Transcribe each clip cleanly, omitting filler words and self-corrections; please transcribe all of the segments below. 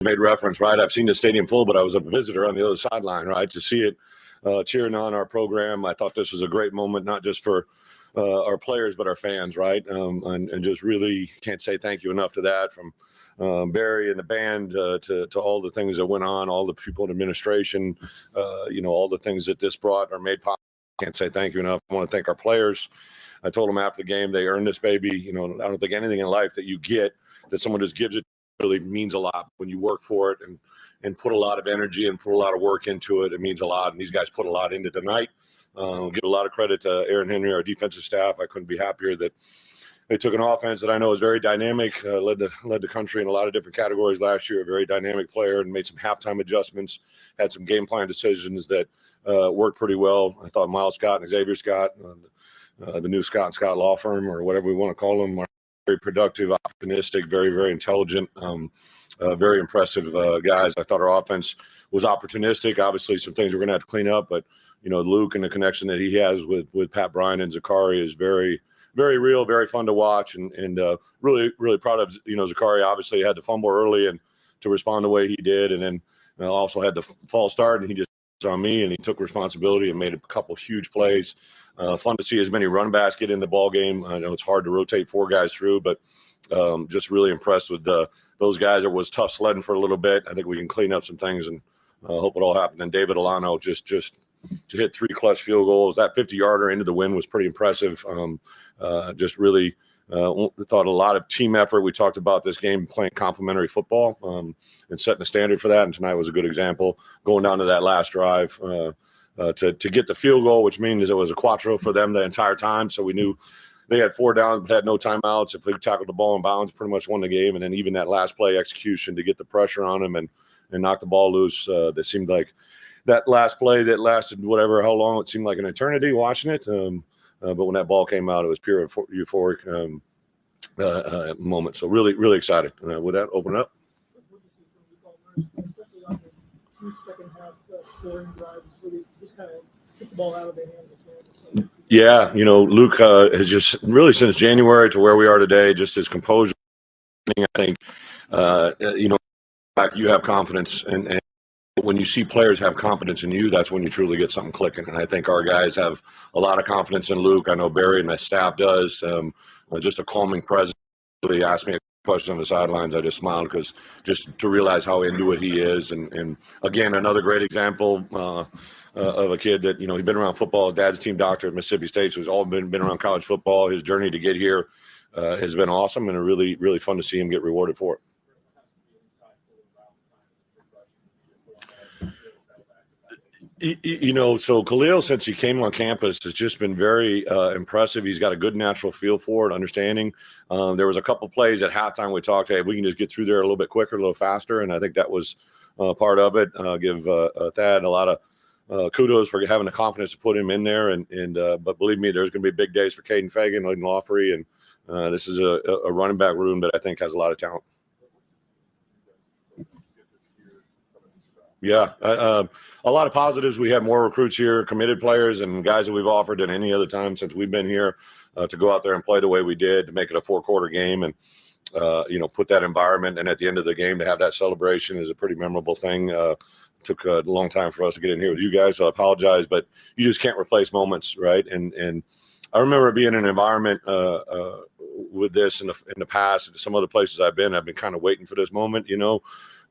made reference, right? I've seen the stadium full, but I was a visitor on the other sideline, right? To see it cheering on our program, I thought this was a great moment, not just for our players, but our fans, right? And just really can't say thank you enough to that, from Barry and the band to all the things that went on, all the people in administration, all the things that this brought or made possible. Can't say thank you enough. I want to thank our players. I told them after the game, they earned this baby. I don't think anything in life that you get that someone just gives it really means a lot when you work for it and put a lot of energy and put a lot of work into it. It means a lot, and these guys put a lot into tonight. Give a lot of credit to Aaron Henry, our defensive staff. I couldn't be happier that they took an offense that I know is very dynamic, led the country in a lot of different categories last year. A very dynamic player, and made some halftime adjustments, had some game plan decisions that worked pretty well. I thought Miles Scott and Xavier Scott, the new Scott and Scott law firm, or whatever we want to call them, are very productive, optimistic, very, very intelligent, very impressive guys. I thought our offense was opportunistic. Obviously, some things we're going to have to clean up, but Luke and the connection that he has with Pat Bryant and Zachary is very, very real, very fun to watch, and really, really proud of Zachary. Obviously, had to fumble early and to respond the way he did, and then also had the false start, and he just on me, and he took responsibility and made a couple huge plays. Fun to see as many run backs get in the ball game. I know it's hard to rotate four guys through, but just really impressed with those guys. It was tough sledding for a little bit. I think we can clean up some things, and hope it all happened. And David Alano just to hit 3 clutch field goals. That 50-yarder into the win was pretty impressive. Just really thought a lot of team effort. We talked about this game playing complementary football and setting the standard for that, and tonight was a good example. Going down to that last drive to get the field goal, which means it was a quattro for them the entire time. So we knew they had 4 downs but had no timeouts. If we tackled the ball in bounds, pretty much won the game. And then even that last play execution to get the pressure on them and knock the ball loose, that seemed like that last play that lasted how long it seemed like an eternity watching it. But when that ball came out, it was pure euphoric moment. So really, really excited. With that, open it up. Especially on the 2 second-half scoring drives, where they just kind of took the ball out of their hands. Yeah, Luke has just really, since January to where we are today, just his composure. I think, you have confidence, and when you see players have confidence in you, that's when you truly get something clicking. And I think our guys have a lot of confidence in Luke. I know Barry and the staff does. Just a calming presence. He asked me a question on the sidelines. I just smiled because just to realize how into it he is. And again, another great example of a kid that, he's been around football. His dad's a team doctor at Mississippi State, so he's all been around college football. His journey to get here has been awesome, and really, really fun to see him get rewarded for it. So Khalil, since he came on campus, has just been very impressive. He's got a good natural feel for it, understanding. There was a couple plays at halftime we talked, hey, if we can just get through there a little bit quicker, a little faster, and I think that was part of it. Give Thad a lot of kudos for having the confidence to put him in there. But believe me, there's going to be big days for Caden Fagan, Leighton Lawfrey, and this is a running back room that I think has a lot of talent. Yeah, a lot of positives. We have more recruits here, committed players, and guys that we've offered than any other time since we've been here to go out there and play the way we did, to make it a 4-quarter game and, put that environment. And at the end of the game, to have that celebration is a pretty memorable thing. Took a long time for us to get in here with you guys, so I apologize, but you just can't replace moments, right? And I remember being in an environment with this in the past. Some other places I've been kind of waiting for this moment,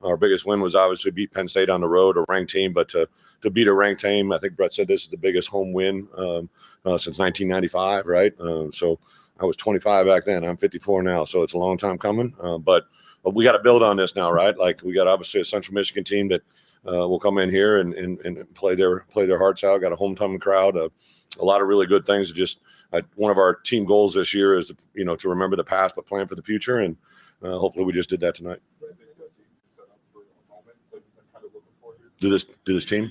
Our biggest win was obviously beat Penn State on the road, a ranked team, but to beat a ranked team, I think Bret said this is the biggest home win since 1995, right? So I was 25 back then. I'm 54 now, so it's a long time coming. But we got to build on this now, right? Like we got obviously a Central Michigan team that will come in here and play their hearts out. Got a homecoming crowd, a lot of really good things. One of our team goals this year is to remember the past but plan for the future, and hopefully we just did that tonight. Do this team?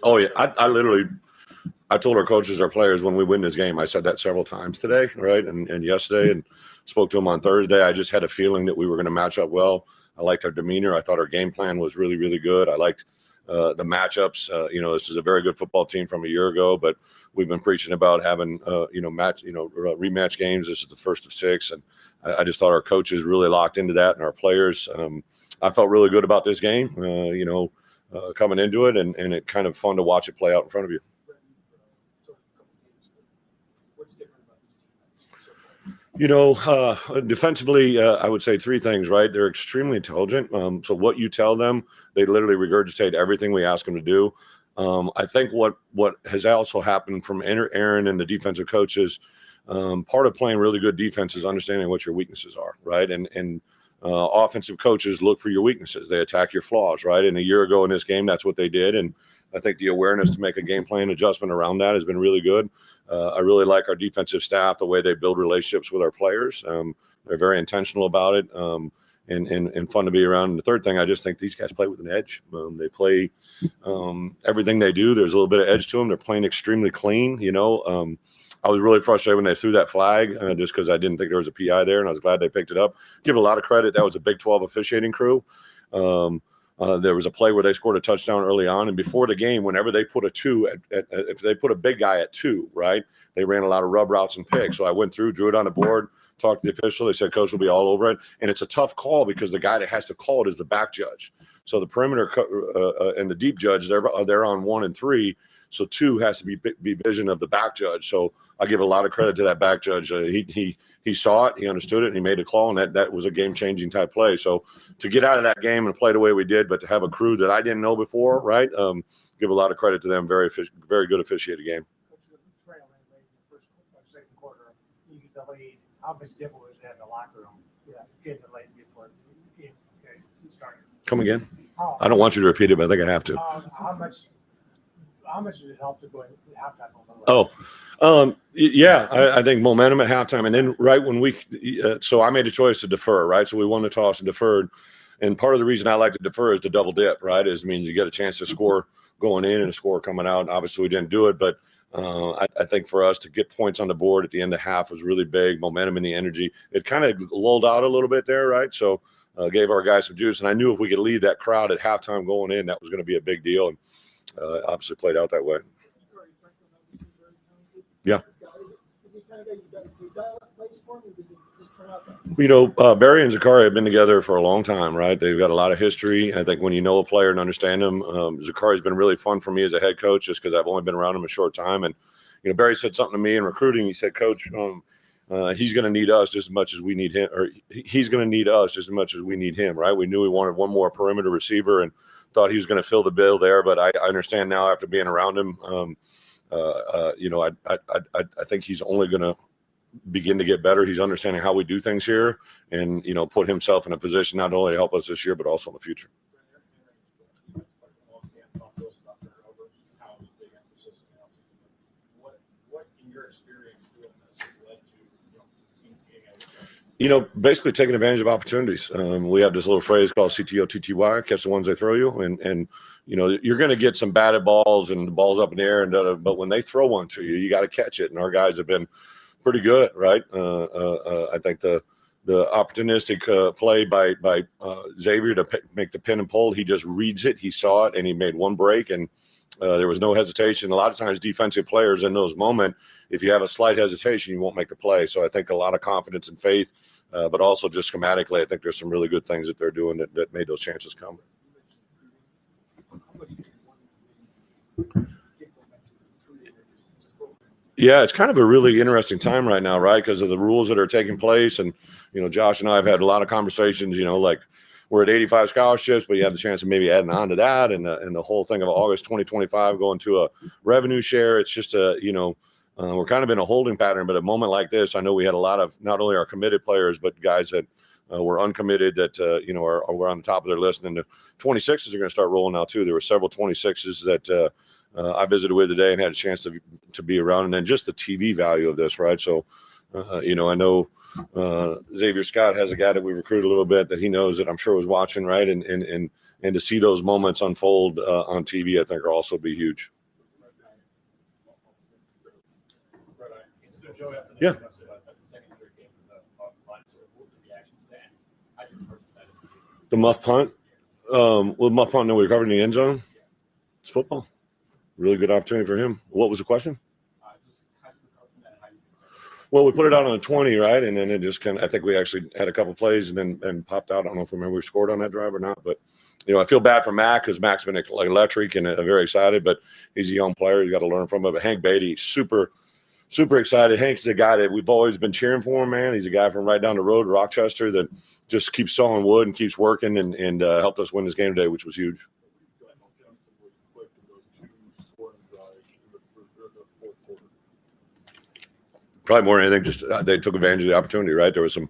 Oh yeah, I told our coaches, our players, when we win this game, I said that several times today, right? And yesterday, and spoke to them on Thursday. I just had a feeling that we were going to match up well. I liked our demeanor. I thought our game plan was really, really good. I liked the matchups. This is a very good football team from a year ago, but we've been preaching about having rematch games. This is the first of 6, and I just thought our coaches really locked into that, and our players. I felt really good about this game, coming into it, and it kind of fun to watch it play out in front of you. Defensively, I would say three things, right? They're extremely intelligent. So what you tell them, they literally regurgitate everything we ask them to do. I think what has also happened from Aaron and the defensive coaches, part of playing really good defense is understanding what your weaknesses are, right? And offensive coaches look for your weaknesses. They attack your flaws, right? And a year ago in this game, that's what they did. And I think the awareness to make a game plan adjustment around that has been really good. I really like our defensive staff, the way they build relationships with our players. They're very intentional about it, and fun to be around. And the third thing, I just think these guys play with an edge. They play everything they do. There's a little bit of edge to them. They're playing extremely clean. I was really frustrated when they threw that flag just because I didn't think there was a PI there, and I was glad they picked it up. Give a lot of credit. That was a Big 12 officiating crew. There was a play where they scored a touchdown early on, and before the game, whenever they put a two, if they put a big guy at 2, right, they ran a lot of rub routes and picks. So I went through, drew it on the board, talked to the official. They said, Coach will be all over it. And it's a tough call because the guy that has to call it is the back judge. So the perimeter and the deep judge, they're on 1 and 3. So 2 has to be vision of the back judge. So I give a lot of credit to that back judge. He saw it, he understood it, and he made a call, and that was a game-changing type play. So to get out of that game and play the way we did, but to have a crew that I didn't know before, right, give a lot of credit to them. Very good officiated game. Second quarter, you get the lead. How much difficult was that in the locker room? Getting the lead before the game started. Come again? I don't want you to repeat it, but I think I have to. How much did it help to go in halftime? I think momentum at halftime, and then right when so I made a choice to defer, right? So we won the toss and deferred, and part of the reason I like to defer is to double dip, right? It means you get a chance to score going in and a score coming out. And obviously, we didn't do it, but I think for us to get points on the board at the end of half was really big. Momentum and the energy. It kind of lulled out a little bit there, right? So gave our guys some juice, and I knew if we could leave that crowd at halftime going in, that was going to be a big deal, and obviously played out that way. Yeah. Barry and Zachary have been together for a long time, right? They've got a lot of history. I think when you know a player and understand him, Zachari's been really fun for me as a head coach just because I've only been around him a short time. And, Barry said something to me in recruiting. He said, Coach, he's going to need us just as much as we need him, or he's going to need us just as much as we need him, right? We knew we wanted one more perimeter receiver and thought he was going to fill the bill there. But I understand now after being around him, I think he's only going to begin to get better. He's understanding how we do things here and, put himself in a position not only to help us this year, but also in the future. What in your experience doing this led to, basically taking advantage of opportunities. We have this little phrase called CTO TTY, catch the ones they throw you. And you're going to get some batted balls and the balls up in the air, but when they throw one to you, you got to catch it. And our guys have been pretty good, right? I think the opportunistic play by Xavier to make the pin and pull, he just reads it, he saw it, and he made one break, and there was no hesitation. A lot of times defensive players in those moments, if you have a slight hesitation, you won't make the play. So I think a lot of confidence and faith, but also just schematically, I think there's some really good things that they're doing that made those chances come. Yeah, it's kind of a really interesting time right now, right? Because of the rules that are taking place. And, Josh and I have had a lot of conversations, like we're at 85 scholarships, but you have the chance of maybe adding on to that. And the whole thing of August 2025 going to a revenue share. It's just we're kind of in a holding pattern. But at a moment like this, I know we had a lot of not only our committed players, but guys that were uncommitted that, are on the top of their list. And the 26s are going to start rolling now, too. There were several 26s that I visited with today and had a chance to be around. And then just the TV value of this, right? So, I know Xavier Scott has a guy that we recruited a little bit that he knows that I'm sure was watching, right? And to see those moments unfold on TV, I think will also be huge. Yeah. The muff punt. Muff punt, no, we covered in the end zone. It's football. Really good opportunity for him. What was the question? Well, we put it out on a 20, right? And then it just kind of, I think we actually had a couple plays and popped out. I don't know if we remember we scored on that drive or not, but I feel bad for Mac because Mac's been like electric and very excited, but he's a young player. You got to learn from him. But Hank Beatty, super excited. Hank's the guy that we've always been cheering for, man. He's a guy from right down the road, Rochester, that just keeps sawing wood and keeps working and helped us win this game today, which was huge. Probably more than anything, just they took advantage of the opportunity, right? There was some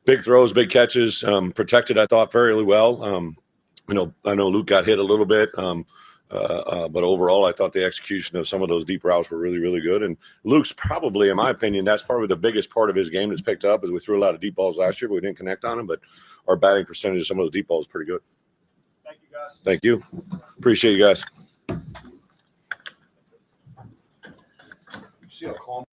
big throws, big catches, protected, I thought, fairly well. I know Luke got hit a little bit, but overall, I thought the execution of some of those deep routes were really, really good. And Luke's probably, in my opinion, that's probably the biggest part of his game that's picked up, is we threw a lot of deep balls last year, but we didn't connect on them. But our batting percentage of some of those deep balls is pretty good. Thank you, guys. Thank you. Appreciate you guys. See how calm